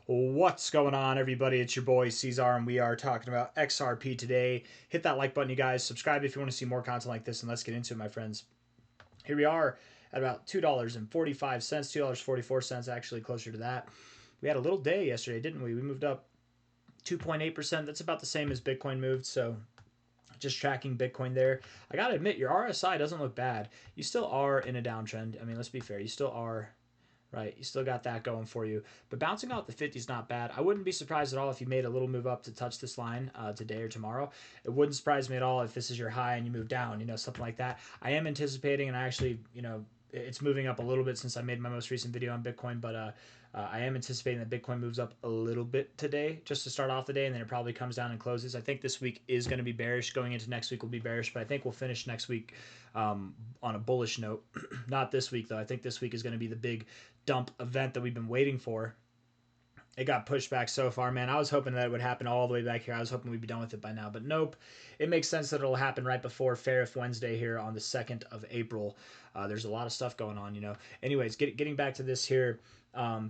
What's going on, everybody? It's your boy C-Zar, and we are talking about XRP today. Hit that like button, you guys. Subscribe if you want to see more content like this, and let's get into it, my friends. Here we are at about $2.45, $2.44, actually closer to that. We had a little day yesterday, didn't we? We moved up 2.8%. That's about the same as Bitcoin moved, so just tracking Bitcoin there. I gotta admit, your RSI doesn't look bad. You still are in a downtrend. I mean, let's be fair. You still are, right? You still got that going for you. But bouncing out the 50 is not bad. I wouldn't be surprised at all if you made a little move up to touch this line today or tomorrow. It wouldn't surprise me at all if this is your high and you move down, something like that. I am anticipating, and I actually, it's moving up a little bit since I made my most recent video on Bitcoin, but I am anticipating that Bitcoin moves up a little bit today just to start off the day, and then it probably comes down and closes. I think this week is going to be bearish. Going into next week will be bearish, but I think we'll finish next week on a bullish note. Not this week, though. I think this week is going to be the big dump event that we've been waiting for. It got pushed back so far, man. I was hoping that it would happen all the way back here. I was hoping we'd be done with it by now, but nope. It makes sense that it'll happen right before Fair Wednesday here on the 2nd of April. There's a lot of stuff going on, Anyways, getting back to this here,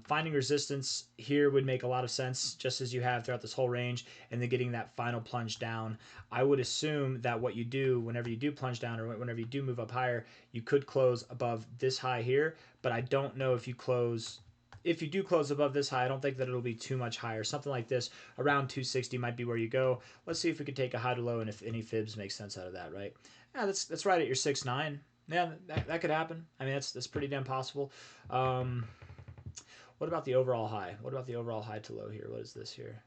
finding resistance here would make a lot of sense, just as you have throughout this whole range, and then getting that final plunge down. I would assume that what you do whenever you do plunge down or whenever you do move up higher, you could close above this high here, but I don't know if you close. If you do close above this high, I don't think that it'll be too much higher. Something like this, around 260 might be where you go. Let's see if we could take a high to low and if any fibs make sense out of that, right? Yeah, that's right at your 6.9. Yeah, that could happen. I mean, that's pretty damn possible. What about the overall high? What about the overall high to low here? What is this here?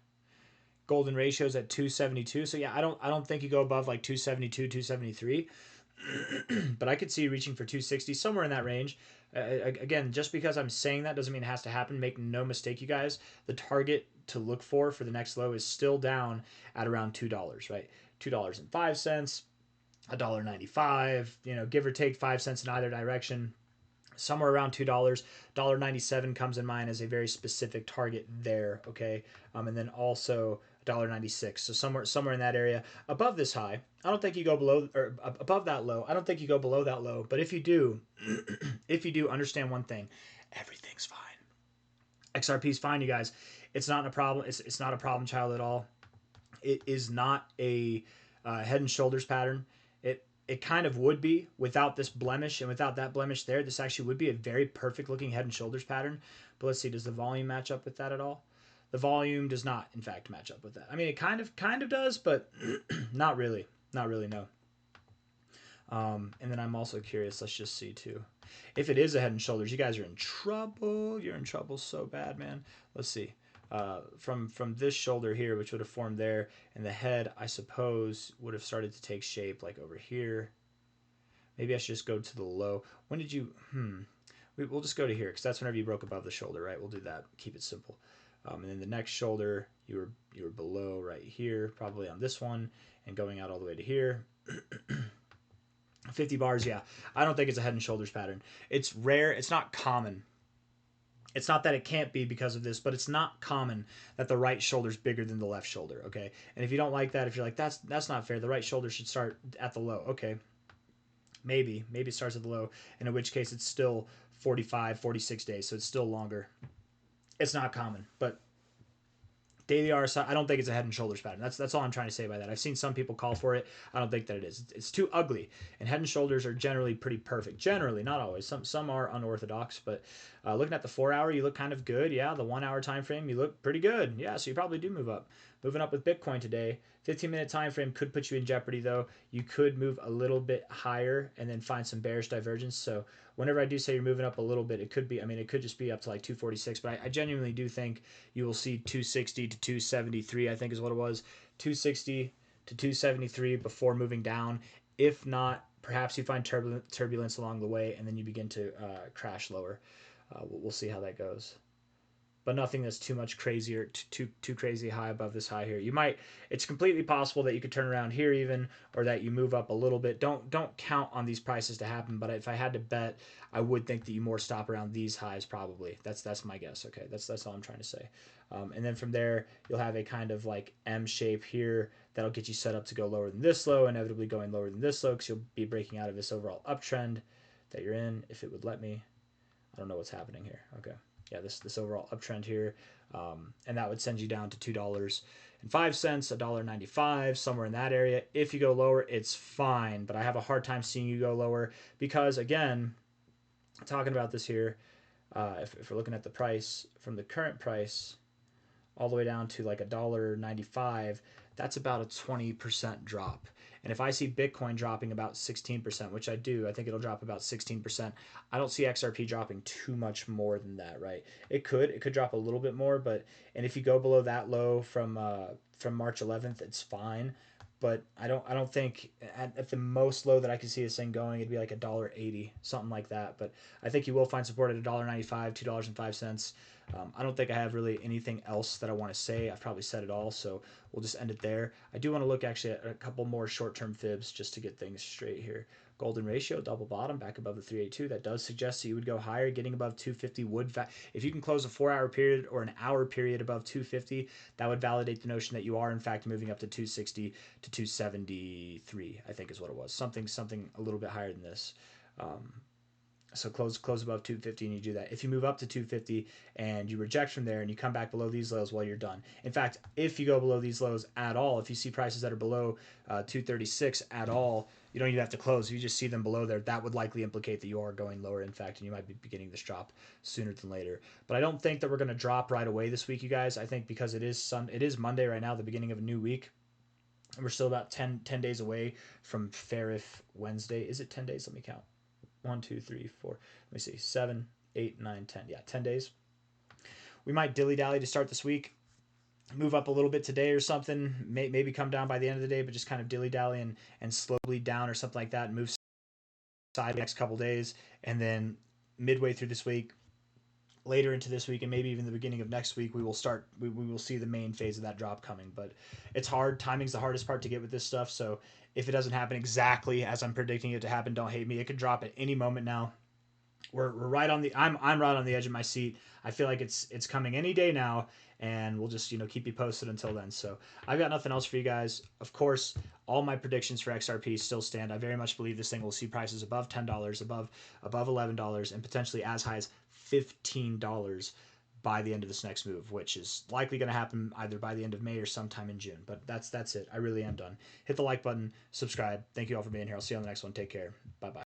Golden ratios at 272. So yeah, I don't think you go above like 272, 273. But I could see you reaching for 260, somewhere in that range. Again, just because I'm saying that doesn't mean it has to happen. Make no mistake, you guys. The target to look for the next low is still down at around $2, right? $2.05, $1.95, give or take 5 cents in either direction. Somewhere around $2, $1.97 comes in mind as a very specific target there, okay? And then also $1.96, so somewhere in that area. Above this high, I don't think you go below, or above that low, I don't think you go below that low. But if you do, understand one thing: everything's fine. XRP's fine, you guys. It's not a problem. It's not a problem child at all. It is not a head and shoulders pattern. It kind of would be without this blemish, and without that blemish there, this actually would be a very perfect looking head and shoulders pattern. But let's see, does the volume match up with that at all? The volume does not, in fact, match up with that. I mean, it kind of does, but not really. Not really, no. And then I'm also curious, let's just see too. If it is a head and shoulders, you guys are in trouble. You're in trouble so bad, man. Let's see. From this shoulder here, which would have formed there, and the head, I suppose, would have started to take shape like over here. Maybe I should just go to the low. When did you? We'll just go to here because that's whenever you broke above the shoulder, right? We'll do that. Keep it simple. And then the next shoulder, you were below right here, probably on this one, and going out all the way to here. 50 bars, yeah. I don't think it's a head and shoulders pattern. It's rare. It's not common. It's not that it can't be because of this, but it's not common that the right shoulder's bigger than the left shoulder, okay? And if you don't like that, if you're like, that's not fair, the right shoulder should start at the low, okay? Maybe it starts at the low, and in which case it's still 45, 46 days, so it's still longer. It's not common, but daily RSI, I don't think it's a head and shoulders pattern. That's all I'm trying to say by that. I've seen some people call for it. I don't think that it is. It's too ugly. And head and shoulders are generally pretty perfect. Generally, not always. Some are unorthodox, but looking at the 4 hour, you look kind of good. Yeah, the 1 hour time frame, you look pretty good. Yeah, so you probably do move up. Moving up with Bitcoin today. 15-minute time frame could put you in jeopardy, though. You could move a little bit higher and then find some bearish divergence. So whenever I do say you're moving up a little bit, it could be, it could just be up to like 246, but I genuinely do think you will see 260 to 273, I think is what it was. 260 to 273 before moving down. If not, perhaps you find turbulence along the way and then you begin to crash lower. We'll see how that goes. But nothing that's too much crazier, too crazy high above this high here. It's completely possible that you could turn around here even, or that you move up a little bit. Don't count on these prices to happen, but if I had to bet, I would think that you more stop around these highs probably. That's my guess. Okay, that's all I'm trying to say. And then from there, you'll have a kind of like M shape here that'll get you set up to go lower than this low, inevitably going lower than this low because you'll be breaking out of this overall uptrend that you're in, if it would let me. I don't know what's happening here. Okay. yeah, this overall uptrend here, and that would send you down to $2.05, $1.95, somewhere in that area. If you go lower, it's fine, but I have a hard time seeing you go lower because, again, talking about this here, if we're looking at the price from the current price all the way down to like $1.95, that's about a 20% drop. And if I see Bitcoin dropping about 16%, which I do, I think it'll drop about 16%. I don't see XRP dropping too much more than that, right? It could drop a little bit more, but and if you go below that low from March 11th, it's fine. But I don't think at the most low that I can see this thing going, it'd be like $1.80, something like that. But I think you will find support at $1.95, $2.05. I don't think I have really anything else that I want to say. I've probably said it all, so we'll just end it there. I do want to look actually at a couple more short-term fibs just to get things straight here. Golden ratio, double bottom, back above the 382. That does suggest that you would go higher. Getting above 250 would, if you can close a 4-hour period or an hour period above 250, that would validate the notion that you are in fact moving up to 260 to 273. I think is what it was. Something a little bit higher than this. So close above 250 and you do that. If you move up to 250 and you reject from there and you come back below these lows, well, you're done. In fact, if you go below these lows at all, if you see prices that are below 236 at all, you don't even have to close. If you just see them below there, that would likely implicate that you are going lower, in fact, and you might be beginning this drop sooner than later. But I don't think that we're going to drop right away this week, you guys. I think because it is Monday right now, the beginning of a new week. And we're still about 10 days away from Fairif Wednesday. Is it 10 days? Let me count. 1, 2, 3, 4. Let me see. 7, 8, 9, 10. Yeah, 10 days. We might dilly-dally to start this week. Move up a little bit today or something. Maybe come down by the end of the day, but just kind of dilly-dally and slowly down or something like that and move side the next couple days. And then midway through this week, later into this week, and maybe even the beginning of next week, we will see the main phase of that drop coming. But it's hard. Timing's the hardest part to get with this stuff. So if it doesn't happen exactly as I'm predicting it to happen, don't hate me. It could drop at any moment now. We're right on the I'm right on the edge of my seat. I feel like it's coming any day now, and we'll just keep you posted until then. So I've got nothing else for you guys. Of course, all my predictions for XRP still stand. I very much believe this thing will see prices above $10, above $11, and potentially as high as $15 by the end of this next move, which is likely going to happen either by the end of May or sometime in June. But that's it. I really am done. Hit the like button, subscribe. Thank you all for being here. I'll see you on the next one. Take care. Bye bye.